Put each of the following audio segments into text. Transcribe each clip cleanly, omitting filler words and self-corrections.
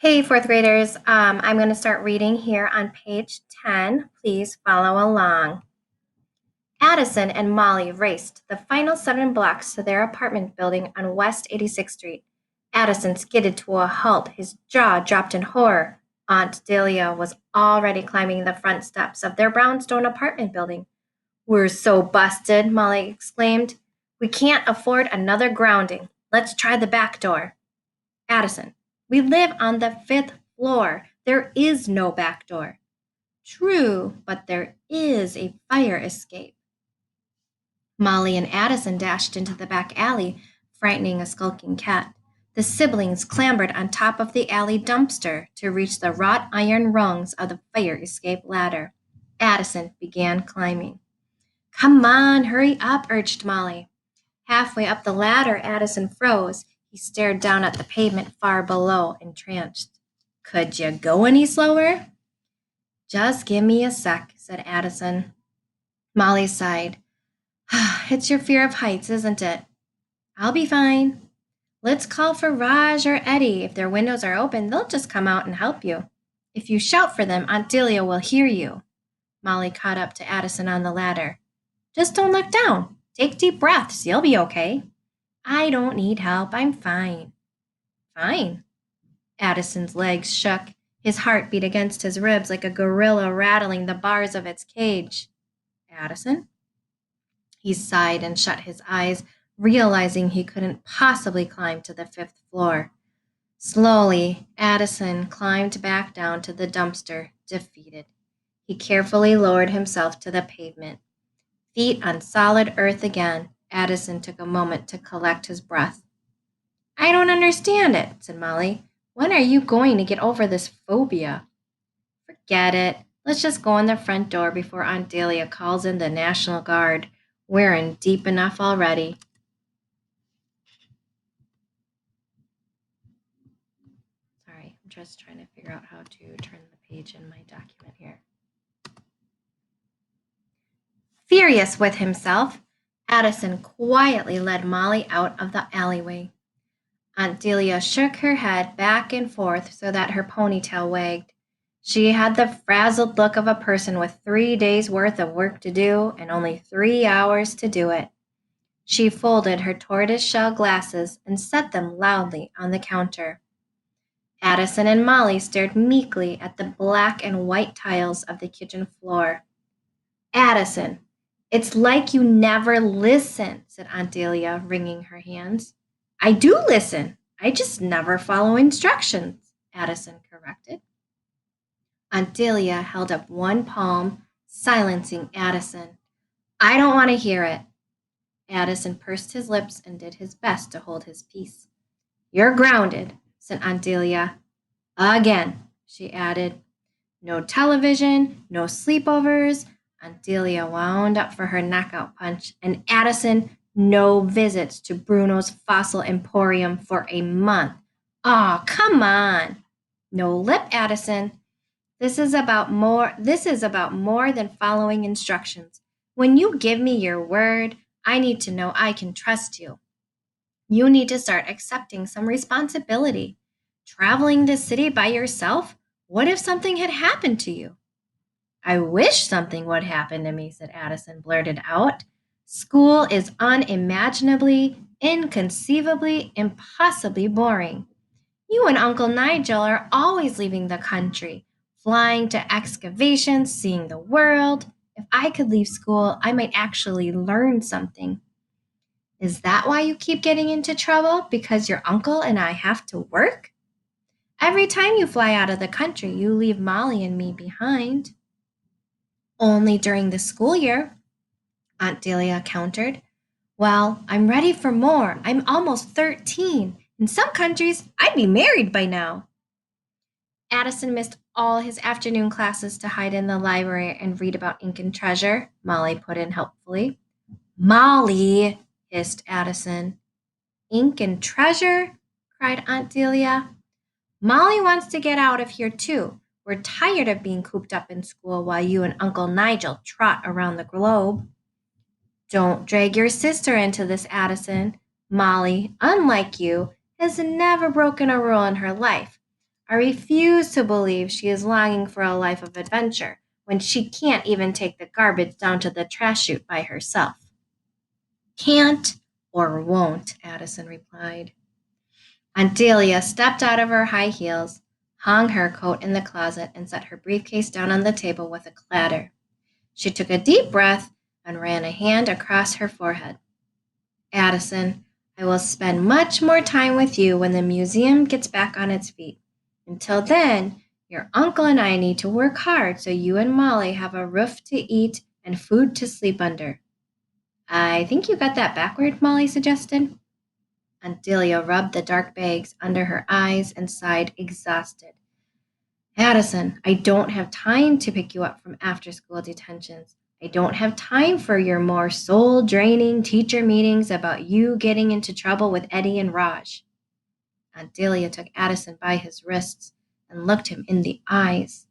Hey, fourth graders, I'm going to start reading here on page 10. Please follow along. Addison and Molly raced the final 7 blocks to their apartment building on West 86th Street. Addison skidded to a halt, his jaw dropped in horror. Aunt Delia was already climbing the front steps of their brownstone apartment building. "We're so busted," Molly exclaimed. "We can't afford another grounding. Let's try the back door." "Addison, we live on the 5th floor. There is no back door." "True, but there is a fire escape." Molly and Addison dashed into the back alley, frightening a skulking cat. The siblings clambered on top of the alley dumpster to reach the wrought iron rungs of the fire escape ladder. Addison began climbing. "Come on, hurry up," urged Molly. Halfway up the ladder, Addison froze. He stared down at the pavement far below, entranced. "Could you go any slower?" "Just give me a sec," said Addison. Molly sighed. "It's your fear of heights, isn't it?" "I'll be fine." "Let's call for Raj or Eddie. If their windows are open, they'll just come out and help you." "If you shout for them, Aunt Delia will hear you." Molly caught up to Addison on the ladder. "Just don't look down. Take deep breaths. You'll be okay." "I don't need help. I'm fine." "Fine." Addison's legs shook. His heart beat against his ribs like a gorilla rattling the bars of its cage. "Addison?" He sighed and shut his eyes, realizing he couldn't possibly climb to the 5th floor. Slowly, Addison climbed back down to the dumpster, defeated. He carefully lowered himself to the pavement. Feet on solid earth again, Addison took a moment to collect his breath. "I don't understand it," said Molly. "When are you going to get over this phobia?" "Forget it. Let's just go in the front door before Aunt Delia calls in the National Guard. We're in deep enough already." Sorry, I'm just trying to figure out how to turn the page in my document here. Furious with himself, Addison quietly led Molly out of the alleyway. Aunt Delia shook her head back and forth so that her ponytail wagged. She had the frazzled look of a person with 3 days' worth of work to do and only 3 hours to do it. She folded her tortoise-shell glasses and set them loudly on the counter. Addison and Molly stared meekly at the black and white tiles of the kitchen floor. "Addison, it's like you never listen," said Aunt Delia, wringing her hands. "I do listen. I just never follow instructions," Addison corrected. Aunt Delia held up one palm, silencing Addison. "I don't want to hear it." Addison pursed his lips and did his best to hold his peace. "You're grounded," said Aunt Delia. "Again," she added. "No television, no sleepovers." Aunt Delia wound up for her knockout punch. "And Addison, no visits to Bruno's Fossil Emporium for a month." "Aw, come on." "No lip, Addison. This is about more than following instructions. When you give me your word, I need to know I can trust you. You need to start accepting some responsibility. Traveling this city by yourself? What if something had happened to you?" "I wish something would happen to me," said Addison, blurted out. "School is unimaginably, inconceivably, impossibly boring. You and Uncle Nigel are always leaving the country, flying to excavations, seeing the world. If I could leave school, I might actually learn something." "Is that why you keep getting into trouble? Because your uncle and I have to work?" "Every time you fly out of the country, you leave Molly and me behind." "Only during the school year," Aunt Delia countered. "Well, I'm ready for more. I'm almost 13. In some countries, I'd be married by now." Addison missed all his afternoon classes to hide in the library and read about Incan treasure, Molly put in helpfully. "Molly," hissed Addison. "Incan treasure?" cried Aunt Delia. "Molly wants to get out of here too. We're tired of being cooped up in school while you and Uncle Nigel trot around the globe." "Don't drag your sister into this, Addison. Molly, unlike you, has never broken a rule in her life. I refuse to believe she is longing for a life of adventure when she can't even take the garbage down to the trash chute by herself. Can't or won't, Addison replied. Aunt Delia stepped out of her high heels, hung her coat in the closet, and set her briefcase down on the table with a clatter. She took a deep breath and ran a hand across her forehead. Addison, I will spend much more time with you when the museum gets back on its feet. Until then, your uncle and I need to work hard so you and Molly have a roof to eat and food to sleep under. I think you got that backward, Molly suggested. Aunt Delia rubbed the dark bags under her eyes and sighed, exhausted. Addison, I don't have time to pick you up from after-school detentions. I don't have time for your more soul-draining teacher meetings about you getting into trouble with Eddie and Raj. Aunt Delia took Addison by his wrists and looked him in the eyes.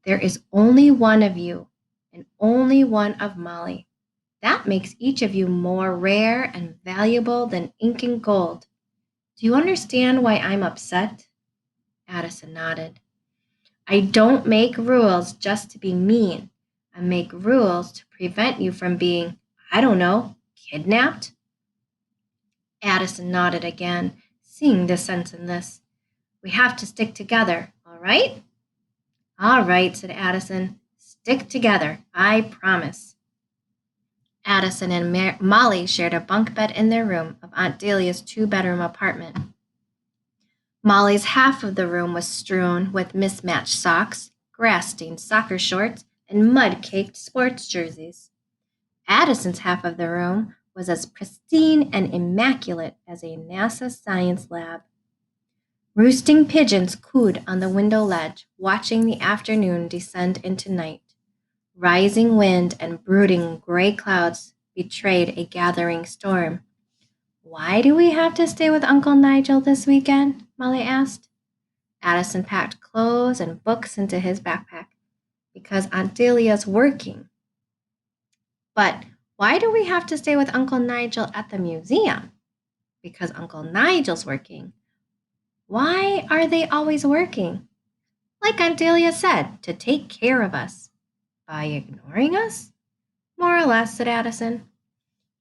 There is only one of you and only one of Molly. That makes each of you more rare and valuable than ink and gold. Do you understand why I'm upset? Addison nodded. I don't make rules just to be mean. I make rules to prevent you from being, I don't know, kidnapped? Addison nodded again, seeing the sense in this. We have to stick together, all right? All right, said Addison. Stick together, I promise. Addison and Molly shared a bunk bed in their room of Aunt Delia's two-bedroom apartment. Molly's half of the room was strewn with mismatched socks, grass-stained soccer shorts, and mud-caked sports jerseys. Addison's half of the room was as pristine and immaculate as a NASA science lab. Roosting pigeons cooed on the window ledge, watching the afternoon descend into night. Rising wind and brooding gray clouds betrayed a gathering storm. Why do we have to stay with Uncle Nigel this weekend? Molly asked. Addison packed clothes and books into his backpack. Because Aunt Delia's working. But why do we have to stay with Uncle Nigel at the museum? Because Uncle Nigel's working. Why are they always working? Like Aunt Delia said, to take care of us. By ignoring us? More or less, said Addison.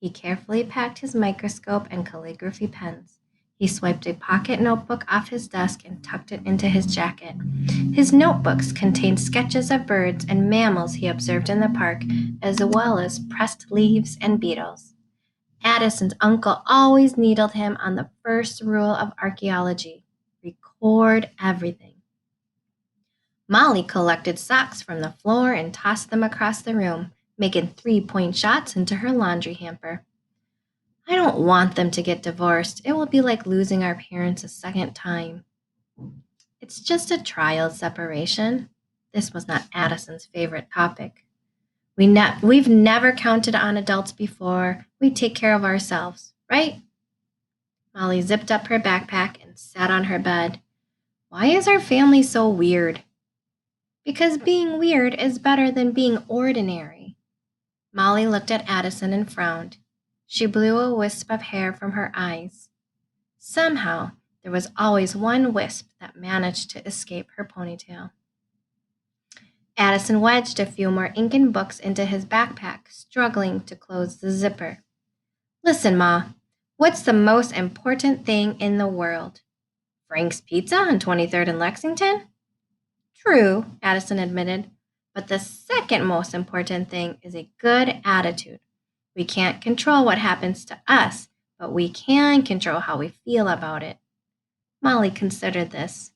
He carefully packed his microscope and calligraphy pens. He swiped a pocket notebook off his desk and tucked it into his jacket. His notebooks contained sketches of birds and mammals he observed in the park, as well as pressed leaves and beetles. Addison's uncle always needled him on the first rule of archaeology: record everything. Molly collected socks from the floor and tossed them across the room, making 3-point shots into her laundry hamper. I don't want them to get divorced. It will be like losing our parents a second time. It's just a trial separation. This was not Addison's favorite topic. We've never counted on adults before. We take care of ourselves, right? Molly zipped up her backpack and sat on her bed. Why is our family so weird? Because being weird is better than being ordinary. Molly looked at Addison and frowned. She blew a wisp of hair from her eyes. Somehow, there was always one wisp that managed to escape her ponytail. Addison wedged a few more ink and books into his backpack, struggling to close the zipper. Listen, Ma, what's the most important thing in the world? Frank's Pizza on 23rd and Lexington? True, Addison admitted, but the second most important thing is a good attitude. We can't control what happens to us, but we can control how we feel about it. Molly considered this.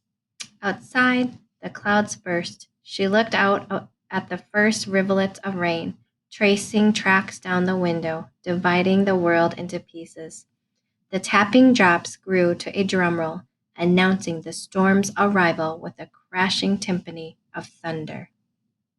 Outside, the clouds burst. She looked out at the first rivulets of rain, tracing tracks down the window, dividing the world into pieces. The tapping drops grew to a drumroll, announcing the storm's arrival with a crashing timpani of thunder.